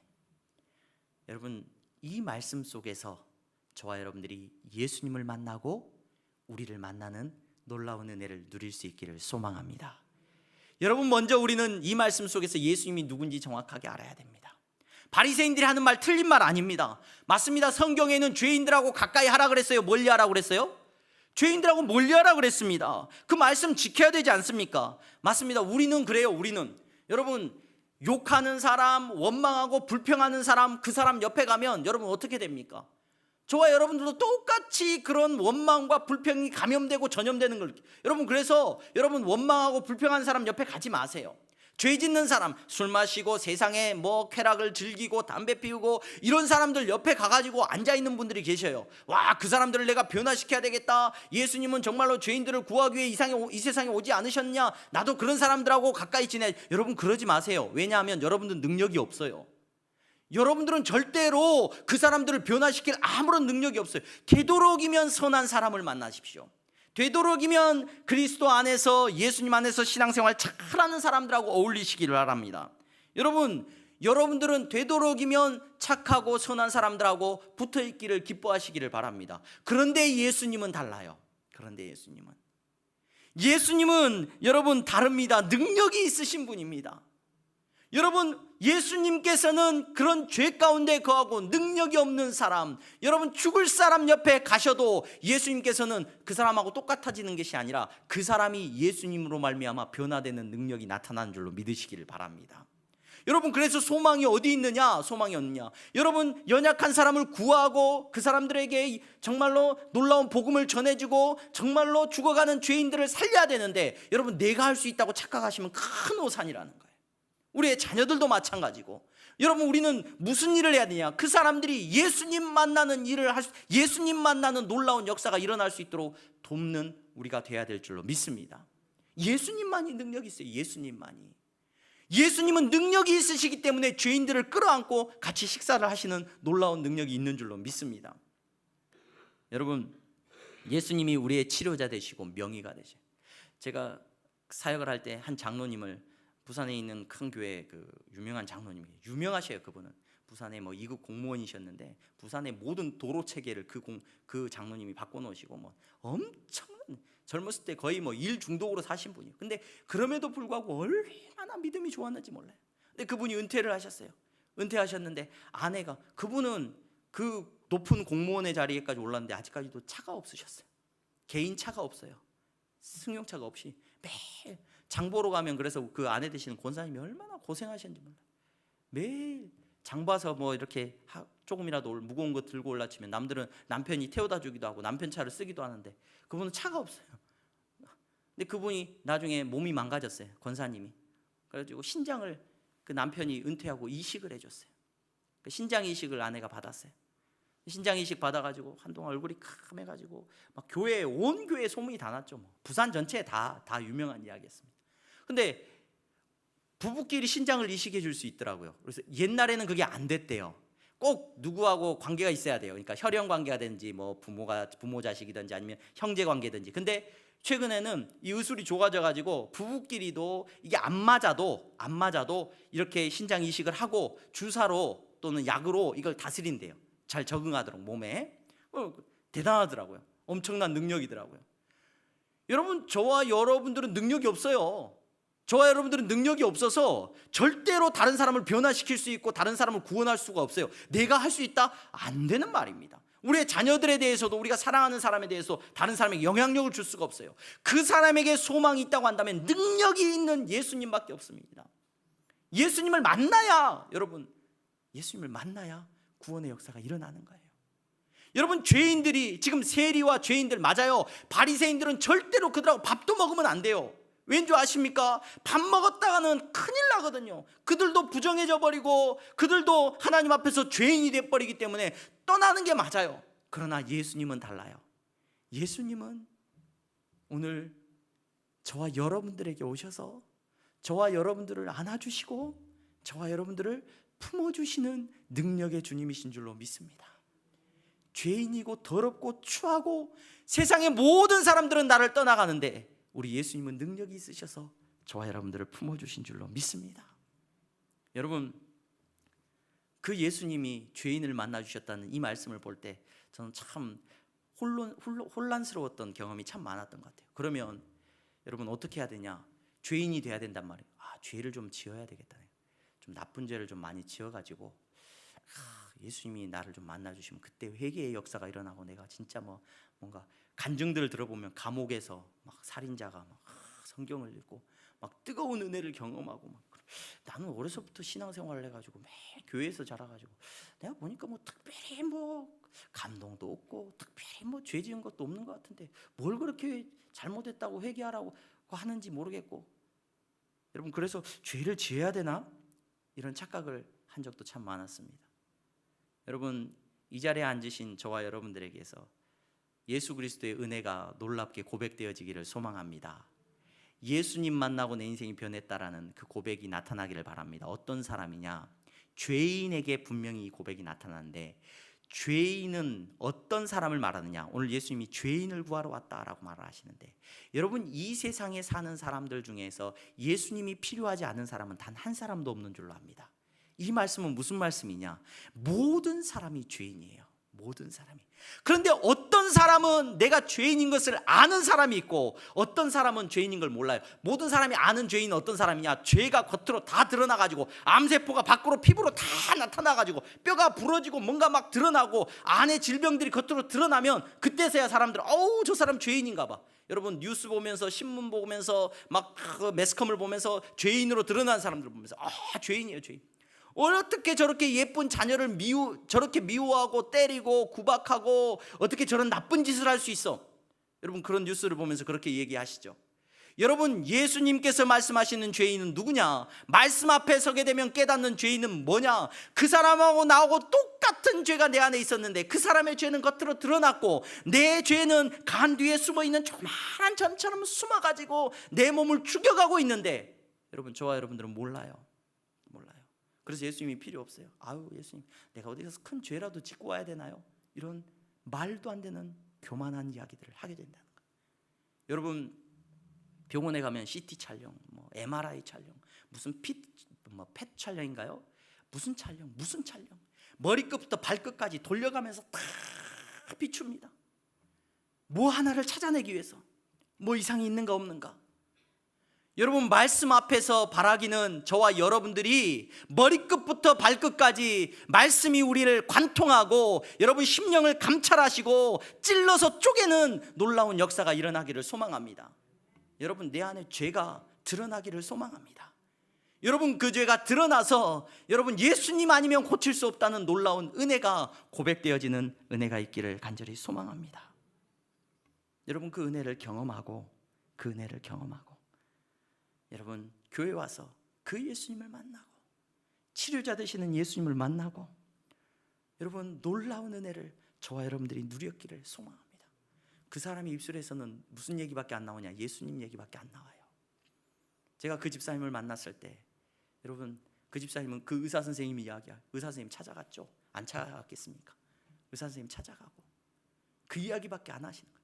여러분, 이 말씀 속에서 저와 여러분들이 예수님을 만나고 우리를 만나는 놀라운 은혜를 누릴 수 있기를 소망합니다. 여러분, 먼저 우리는 이 말씀 속에서 예수님이 누군지 정확하게 알아야 됩니다. 바리새인들이 하는 말 틀린 말 아닙니다. 맞습니다. 성경에는 죄인들하고 가까이 하라 그랬어요? 멀리 하라 그랬어요? 죄인들하고 멀리 하라 그랬습니다. 그 말씀 지켜야 되지 않습니까? 맞습니다. 우리는 그래요. 우리는 여러분, 욕하는 사람, 원망하고 불평하는 사람, 그 사람 옆에 가면 여러분 어떻게 됩니까? 저와 여러분들도 똑같이 그런 원망과 불평이 감염되고 전염되는 걸, 여러분 그래서 여러분 원망하고 불평하는 사람 옆에 가지 마세요. 죄 짓는 사람, 술 마시고 세상에 뭐 쾌락을 즐기고 담배 피우고 이런 사람들 옆에 가가지고 앉아있는 분들이 계셔요. 와, 그 사람들을 내가 변화시켜야 되겠다, 예수님은 정말로 죄인들을 구하기 위해 이 세상에 오지 않으셨냐, 나도 그런 사람들하고 가까이 지내. 여러분 그러지 마세요. 왜냐하면 여러분들 능력이 없어요. 여러분들은 절대로 그 사람들을 변화시킬 아무런 능력이 없어요. 되도록이면 선한 사람을 만나십시오. 되도록이면 그리스도 안에서, 예수님 안에서 신앙생활 잘하는 사람들하고 어울리시기를 바랍니다. 여러분들은 되도록이면 착하고 선한 사람들하고 붙어있기를 기뻐하시기를 바랍니다. 그런데 예수님은 달라요. 그런데 예수님은 여러분 다릅니다. 능력이 있으신 분입니다. 여러분, 예수님께서는 그런 죄 가운데 거하고 능력이 없는 사람, 여러분 죽을 사람 옆에 가셔도 예수님께서는 그 사람하고 똑같아지는 것이 아니라 그 사람이 예수님으로 말미암아 변화되는 능력이 나타나는 줄로 믿으시기를 바랍니다. 여러분, 그래서 소망이 어디 있느냐? 소망이 없느냐? 여러분, 연약한 사람을 구하고 그 사람들에게 정말로 놀라운 복음을 전해주고 정말로 죽어가는 죄인들을 살려야 되는데, 여러분 내가 할 수 있다고 착각하시면 큰 오산이라는 거예요. 우리의 자녀들도 마찬가지고. 여러분, 우리는 무슨 일을 해야 되냐? 그 사람들이 예수님 만나는 일을 예수님 만나는 놀라운 역사가 일어날 수 있도록 돕는 우리가 돼야 될 줄로 믿습니다. 예수님만이 능력이 있어요. 예수님은 능력이 있으시기 때문에 죄인들을 끌어안고 같이 식사를 하시는 놀라운 능력이 있는 줄로 믿습니다. 여러분, 예수님이 우리의 치료자 되시고 명의가 되셔요. 제가 사역을 할 때 한 장로님을, 부산에 있는 큰 교회 그 유명한 장로님이에요. 유명하셔요. 그분은 부산의 뭐 2급 공무원이셨는데 부산의 모든 도로 체계를 그 장로님이 바꿔놓으시고 뭐 엄청난, 젊었을 때 거의 뭐 일 중독으로 사신 분이에요. 근데 그럼에도 불구하고 얼마나 믿음이 좋았는지 몰라요. 근데 그분이 은퇴를 하셨어요. 은퇴하셨는데 아내가, 그분은 그 높은 공무원의 자리에까지 올랐는데 아직까지도 차가 없으셨어요. 개인 차가 없어요. 승용차가 없이 매일 장 보러 가면, 그래서 그 아내 되시는 권사님이 얼마나 고생하셨는지 몰라요. 매일 장 봐서 뭐 이렇게 조금이라도 무거운 거 들고 올라치면 남들은 남편이 태워다 주기도 하고 남편 차를 쓰기도 하는데 그분은 차가 없어요. 근데 그분이 나중에 몸이 망가졌어요. 권사님이. 그래가지고 신장을 그 남편이 은퇴하고 이식을 해줬어요. 그 신장 이식을 아내가 받았어요. 신장 이식 받아가지고 한동안 얼굴이 캄해가지고 막 교회, 온 교회 소문이 다 났죠. 뭐 부산 전체에 다 유명한 이야기였습니다. 근데 부부끼리 신장을 이식해 줄 수 있더라고요. 그래서 옛날에는 그게 안 됐대요. 꼭 누구하고 관계가 있어야 돼요. 그러니까 혈연 관계가 되든지 뭐 부모 자식이든지 아니면 형제 관계든지. 근데 최근에는 이 의술이 좋아져 가지고 부부끼리도 이게 안 맞아도 이렇게 신장 이식을 하고 주사로 또는 약으로 이걸 다스린대요. 잘 적응하도록 몸에. 대단하더라고요. 엄청난 능력이더라고요. 여러분, 저와 여러분들은 능력이 없어요. 저와 여러분들은 능력이 없어서 절대로 다른 사람을 변화시킬 수 있고 다른 사람을 구원할 수가 없어요. 내가 할 수 있다? 안 되는 말입니다. 우리의 자녀들에 대해서도, 우리가 사랑하는 사람에 대해서 다른 사람에게 영향력을 줄 수가 없어요. 그 사람에게 소망이 있다고 한다면 능력이 있는 예수님밖에 없습니다. 예수님을 만나야, 여러분, 예수님을 만나야 구원의 역사가 일어나는 거예요. 여러분, 죄인들이 지금, 세리와 죄인들 맞아요. 바리새인들은 절대로 그들하고 밥도 먹으면 안 돼요. 왠 줄 아십니까? 밥 먹었다가는 큰일 나거든요. 그들도 부정해져 버리고 그들도 하나님 앞에서 죄인이 돼버리기 때문에 떠나는 게 맞아요. 그러나 예수님은 달라요. 예수님은 오늘 저와 여러분들에게 오셔서 저와 여러분들을 안아주시고 저와 여러분들을 품어주시는 능력의 주님이신 줄로 믿습니다. 죄인이고 더럽고 추하고 세상의 모든 사람들은 나를 떠나가는데 우리 예수님은 능력이 있으셔서 저와 여러분들을 품어주신 줄로 믿습니다. 여러분, 그 예수님이 죄인을 만나주셨다는 이 말씀을 볼 때 저는 참 혼란스러웠던 경험이 참 많았던 것 같아요. 그러면 여러분 어떻게 해야 되냐? 죄인이 돼야 된단 말이에요. 죄를 좀 지어야 되겠다. 좀 나쁜 죄를 좀 많이 지어가지고 예수님이 나를 좀 만나주시면 그때 회개의 역사가 일어나고 내가 진짜 뭔가 간증들을 들어보면 감옥에서 막 살인자가 막 성경을 읽고 막 뜨거운 은혜를 경험하고 막. 나는 어려서부터 신앙생활을 해가지고 매일 교회에서 자라가지고 내가 보니까 뭐 특별히 뭐 감동도 없고 특별히 뭐 죄 지은 것도 없는 것 같은데 뭘 그렇게 잘못했다고 회개하라고 하는지 모르겠고, 여러분, 그래서 죄를 지어야 되나? 이런 착각을 한 적도 참 많았습니다. 여러분, 이 자리에 앉으신 저와 여러분들에게서 예수 그리스도의 은혜가 놀랍게 고백되어지기를 소망합니다. 예수님 만나고 내 인생이 변했다라는 그 고백이 나타나기를 바랍니다. 어떤 사람이냐? 죄인에게 분명히 이 고백이 나타나는데, 죄인은 어떤 사람을 말하느냐? 오늘 예수님이 죄인을 구하러 왔다라고 말을 하시는데, 여러분, 이 세상에 사는 사람들 중에서 예수님이 필요하지 않은 사람은 단 한 사람도 없는 줄로 압니다. 이 말씀은 무슨 말씀이냐? 모든 사람이 죄인이에요. 모든 사람이. 그런데 어떤 사람은 내가 죄인인 것을 아는 사람이 있고 어떤 사람은 죄인인 걸 몰라요. 모든 사람이 아는 죄인은 어떤 사람이냐? 죄가 겉으로 다 드러나가지고 암세포가 밖으로 피부로 다 나타나가지고 뼈가 부러지고 뭔가 막 드러나고 안에 질병들이 겉으로 드러나면 그때서야 사람들은 저 사람 죄인인가 봐. 여러분, 뉴스 보면서 신문 보면서 막 매스컴을 보면서 죄인으로 드러난 사람들 보면서 죄인이에요, 죄인. 어떻게 저렇게 예쁜 자녀를 저렇게 미워하고 때리고 구박하고 어떻게 저런 나쁜 짓을 할 수 있어? 여러분, 그런 뉴스를 보면서 그렇게 얘기하시죠. 여러분, 예수님께서 말씀하시는 죄인은 누구냐? 말씀 앞에 서게 되면 깨닫는 죄인은 뭐냐? 그 사람하고 나하고 똑같은 죄가 내 안에 있었는데 그 사람의 죄는 겉으로 드러났고 내 죄는 간 뒤에 숨어있는 조그마한 점처럼 숨어가지고 내 몸을 죽여가고 있는데, 여러분, 저와 여러분들은 몰라요. 그래서 예수님이 필요 없어요. 예수님, 내가 어디서 큰 죄라도 짓고 와야 되나요? 이런 말도 안 되는 교만한 이야기들을 하게 된다는 거예요. 여러분, 병원에 가면 CT 촬영, MRI 촬영, 무슨 펫 촬영인가요? 무슨 촬영, 무슨 촬영. 머리끝부터 발끝까지 돌려가면서 다 비춥니다. 뭐 하나를 찾아내기 위해서. 뭐 이상이 있는가 없는가. 여러분, 말씀 앞에서 바라기는 저와 여러분들이 머리끝부터 발끝까지 말씀이 우리를 관통하고 여러분 심령을 감찰하시고 찔러서 쪼개는 놀라운 역사가 일어나기를 소망합니다. 여러분, 내 안에 죄가 드러나기를 소망합니다. 여러분, 그 죄가 드러나서 여러분 예수님 아니면 고칠 수 없다는 놀라운 은혜가 고백되어지는 은혜가 있기를 간절히 소망합니다. 여러분, 그 은혜를 경험하고 그 은혜를 경험하고 여러분 교회 와서 그 예수님을 만나고 치료자 되시는 예수님을 만나고 여러분 놀라운 은혜를 저와 여러분들이 누렸기를 소망합니다. 그 사람의 입술에서는 무슨 얘기밖에 안 나오냐? 예수님 얘기밖에 안 나와요. 제가 그 집사님을 만났을 때 여러분 그 집사님은 그 의사 선생님이 의사 선생님 찾아갔죠? 안 찾아갔겠습니까? 의사 선생님 찾아가고 그 이야기밖에 안 하시는 거예요.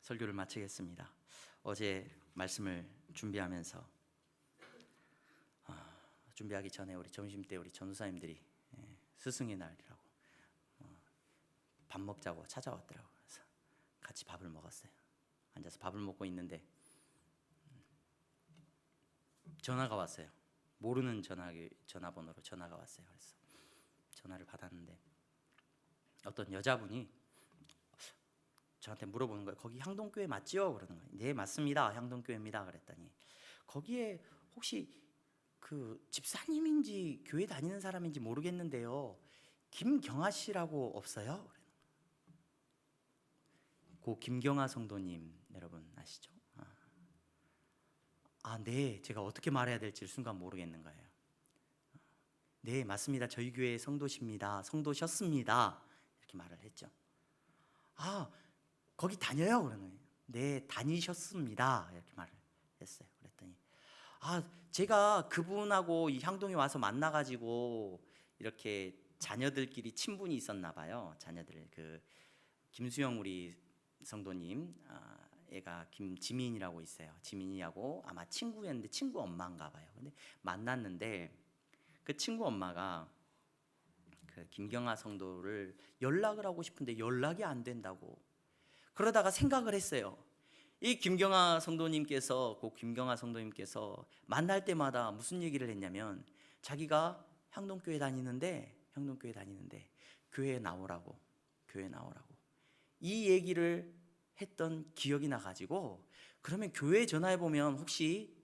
설교를 마치겠습니다. 어제 말씀을 준비하면서 준비하기 전에 우리 점심 때 우리 전도사님들이 스승의 날이라고 밥 먹자고 찾아왔더라고요. 그래서 같이 밥을 먹었어요. 앉아서 밥을 먹고 있는데 전화가 왔어요. 모르는 전화번호로 전화가 왔어요. 그래서 전화를 받았는데 어떤 여자분이 저한테 물어보는 거예요. 거기 향동교회 맞지요? 그러는 거예요. 네, 맞습니다. 향동교회입니다. 그랬더니 거기에 혹시 그 집사님인지 교회 다니는 사람인지 모르겠는데요, 김경아 씨라고 없어요? 그 김경아 성도님 여러분 아시죠? 네. 제가 어떻게 말해야 될지 순간 모르겠는 거예요. 네, 맞습니다. 저희 교회 성도십니다. 성도셨습니다. 이렇게 말을 했죠. 거기 다녀요? 그러는 거예요. 네, 다니셨습니다. 이렇게 말을 했어요. 그랬더니 제가 그분하고 이 향동에 와서 만나가지고 이렇게 자녀들끼리 친분이 있었나 봐요. 자녀들 그 김수영 우리 성도님 애가 김지민이라고 있어요. 지민이하고 아마 친구였는데 친구 엄마인가 봐요. 근데 만났는데 그 친구 엄마가 그 김경아 성도를 연락을 하고 싶은데 연락이 안 된다고. 그러다가 생각을 했어요. 이 김경아 성도님께서 만날 때마다 무슨 얘기를 했냐면 자기가 향동교회 다니는데 교회에 나오라고 이 얘기를 했던 기억이 나가지고, 그러면 교회에 전화해 보면 혹시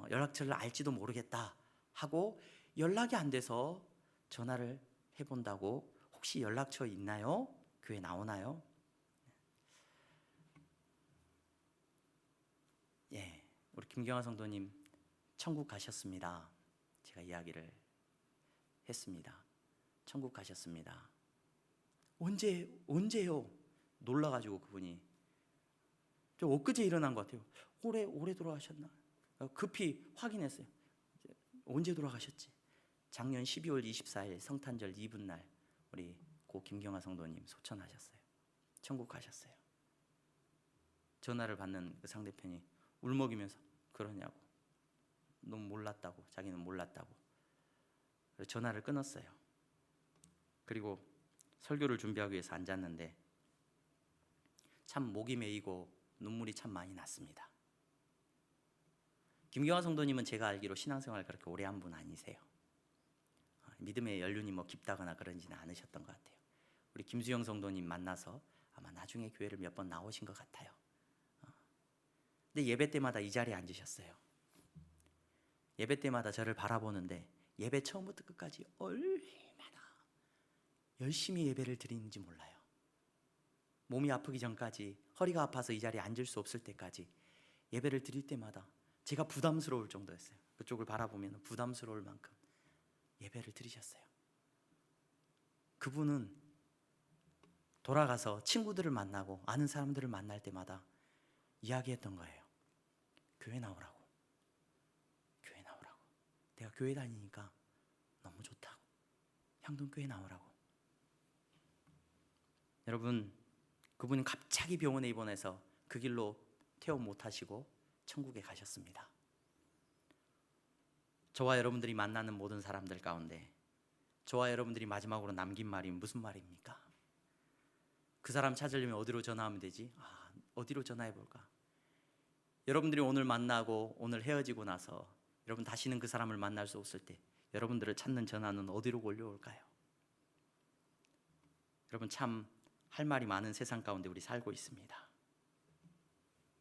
연락처를 알지도 모르겠다 하고 연락이 안 돼서 전화를 해본다고. 혹시 연락처 있나요? 교회 나오나요? 예, 우리 김경아 성도님 천국 가셨습니다. 제가 이야기를 했습니다. 천국 가셨습니다. 언제요? 놀라가지고 그분이 좀 엊그제 일어난 것 같아요. 올해 돌아가셨나? 급히 확인했어요. 언제 돌아가셨지? 작년 12월 24일 성탄절 이브날 우리 고 김경아 성도님 소천하셨어요. 천국 가셨어요. 전화를 받는 그 상대편이 울먹이면서 그러냐고, 너무 몰랐다고, 자기는 몰랐다고. 그래서 전화를 끊었어요. 그리고 설교를 준비하기 위해서 앉았는데 참 목이 메이고 눈물이 참 많이 났습니다. 김경아 성도님은 제가 알기로 신앙생활 그렇게 오래 한 분 아니세요. 믿음의 연륜이 뭐 깊다거나 그러지는 않으셨던 것 같아요. 우리 김수영 성도님 만나서 아마 나중에 교회를 몇 번 나오신 것 같아요. 근데 예배 때마다 이 자리에 앉으셨어요. 예배 때마다 저를 바라보는데 예배 처음부터 끝까지 얼마나 열심히 예배를 드리는지 몰라요. 몸이 아프기 전까지, 허리가 아파서 이 자리에 앉을 수 없을 때까지 예배를 드릴 때마다 제가 부담스러울 정도였어요. 그쪽을 바라보면 부담스러울 만큼 예배를 드리셨어요. 그분은 돌아가서 친구들을 만나고 아는 사람들을 만날 때마다 이야기했던 거예요. 교회 나오라고. 내가 교회 다니니까 너무 좋다고. 향동교회 나오라고. 여러분, 그분은 갑자기 병원에 입원해서 그 길로 퇴원 못하시고 천국에 가셨습니다. 저와 여러분들이 만나는 모든 사람들 가운데 저와 여러분들이 마지막으로 남긴 말이 무슨 말입니까? 그 사람 찾으려면 어디로 전화하면 되지? 어디로 전화해 볼까? 여러분들이 오늘 만나고 오늘 헤어지고 나서 여러분 다시는 그 사람을 만날 수 없을 때 여러분들을 찾는 전화는 어디로 걸려올까요? 여러분, 참 할 말이 많은 세상 가운데 우리 살고 있습니다.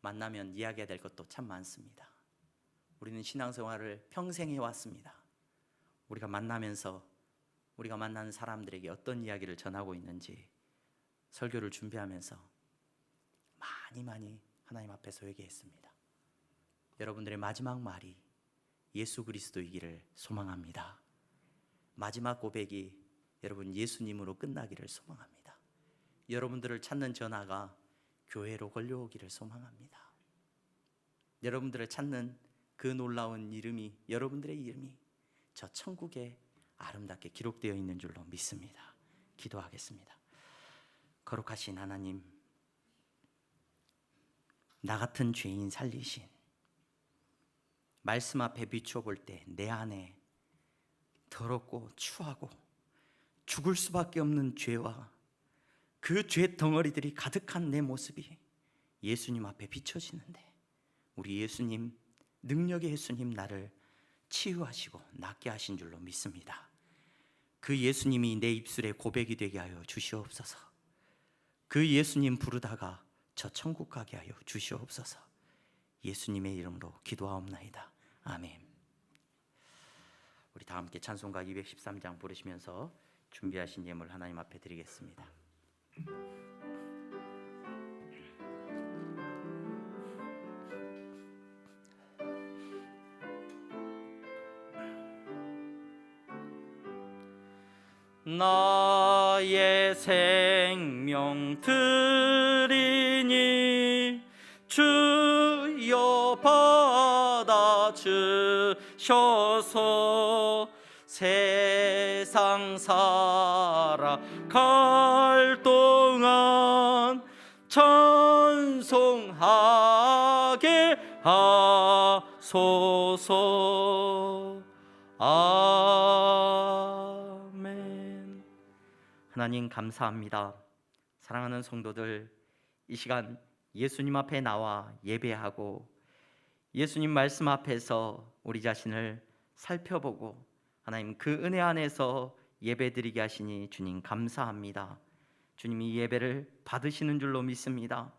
만나면 이야기해야 될 것도 참 많습니다. 우리는 신앙생활을 평생 해왔습니다. 우리가 만나면서 우리가 만나는 사람들에게 어떤 이야기를 전하고 있는지 설교를 준비하면서 많이 하나님 앞에서 회개했습니다. 여러분들의 마지막 말이 예수 그리스도이기를 소망합니다. 마지막 고백이 여러분 예수님으로 끝나기를 소망합니다. 여러분들을 찾는 전화가 교회로 걸려오기를 소망합니다. 여러분들을 찾는 그 놀라운 이름이, 여러분들의 이름이 저 천국에 아름답게 기록되어 있는 줄로 믿습니다. 기도하겠습니다. 거룩하신 하나님, 나 같은 죄인 살리신 말씀 앞에 비추어 볼 때 내 안에 더럽고 추하고 죽을 수밖에 없는 죄와 그 죄 덩어리들이 가득한 내 모습이 예수님 앞에 비춰지는데, 우리 예수님, 능력의 예수님 나를 치유하시고 낫게 하신 줄로 믿습니다. 그 예수님이 내 입술에 고백이 되게 하여 주시옵소서. 그 예수님 부르다가 저 천국 가게 하여 주시옵소서. 예수님의 이름으로 기도하옵나이다. 아멘. 우리 다 함께 찬송가 213장 부르시면서 준비하신 예물 하나님 앞에 드리겠습니다. 나의 생명 드리니 주여 받아 주셔서 세상 살아갈 동안 찬송하게 하소서. 아멘. 하나님 감사합니다. 사랑하는 성도들, 이 시간 예수님 앞에 나와 예배하고 예수님 말씀 앞에서 우리 자신을 살펴보고 하나님 그 은혜 안에서 예배드리게 하시니 주님 감사합니다. 주님이 예배를 받으시는 줄로 믿습니다.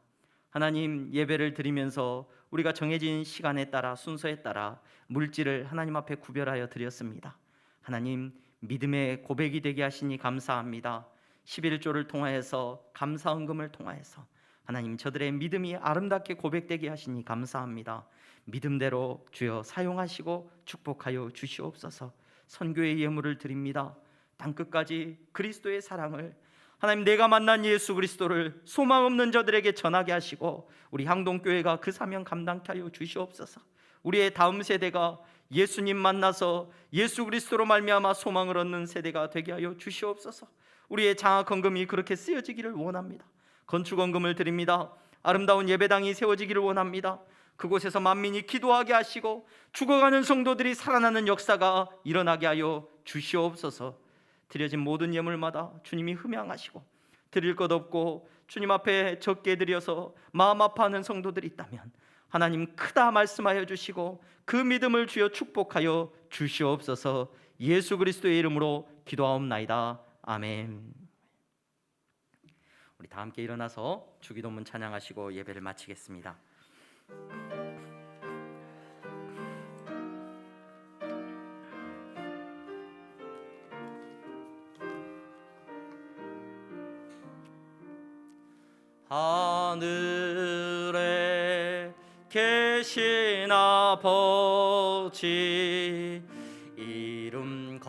하나님, 예배를 드리면서 우리가 정해진 시간에 따라 순서에 따라 물질을 하나님 앞에 구별하여 드렸습니다. 하나님, 믿음의 고백이 되게 하시니 감사합니다. 11조를 통하여서 감사헌금을 통하여서 하나님 저들의 믿음이 아름답게 고백되게 하시니 감사합니다. 믿음대로 주여 사용하시고 축복하여 주시옵소서. 선교의 예물을 드립니다. 땅끝까지 그리스도의 사랑을, 하나님 내가 만난 예수 그리스도를 소망 없는 저들에게 전하게 하시고 우리 향동교회가 그 사명 감당케 하여 주시옵소서. 우리의 다음 세대가 예수님 만나서 예수 그리스도로 말미암아 소망을 얻는 세대가 되게 하여 주시옵소서. 우리의 장학헌금이 그렇게 쓰여지기를 원합니다. 건축헌금을 드립니다. 아름다운 예배당이 세워지기를 원합니다. 그곳에서 만민이 기도하게 하시고 죽어가는 성도들이 살아나는 역사가 일어나게 하여 주시옵소서. 드려진 모든 예물마다 주님이 흠양하시고 드릴 것 없고 주님 앞에 적게 드려서 마음 아파하는 성도들이 있다면 하나님 크다 말씀하여 주시고 그 믿음을 주여 축복하여 주시옵소서. 예수 그리스도의 이름으로 기도하옵나이다. 아멘. 우리 다 함께 일어나서 주기도문 찬양하시고 예배를 마치겠습니다. 하늘에 계신 아버지 이름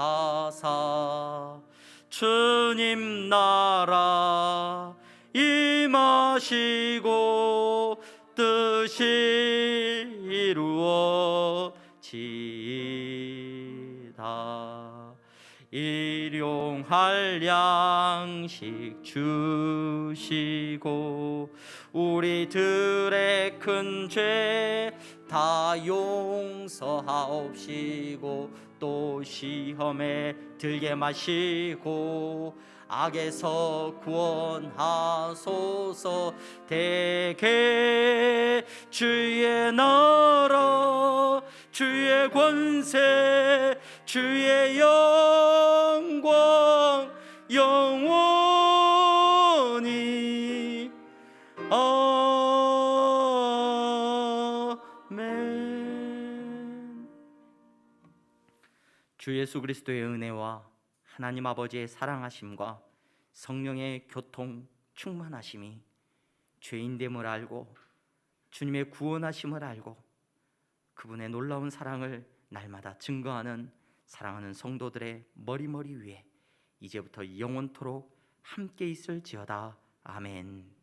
거룩하사 주님 나라 임하시고 뜻이 이루어지이다. 일용할 양식 주시고 우리들의 큰 죄 다 용서하옵시고 또 시험에 들게 마시고 악에서 구원하소서. 대개 주의 나라 주의 권세 주의 영광 영원히 아멘. 주 예수 그리스도의 은혜와 하나님 아버지의 사랑하심과 성령의 교통 충만하심이 죄인됨을 알고 주님의 구원하심을 알고 그분의 놀라운 사랑을 날마다 증거하는 사랑하는 성도들의 머리 위에 이제부터 영원토록 함께 있을지어다. 아멘.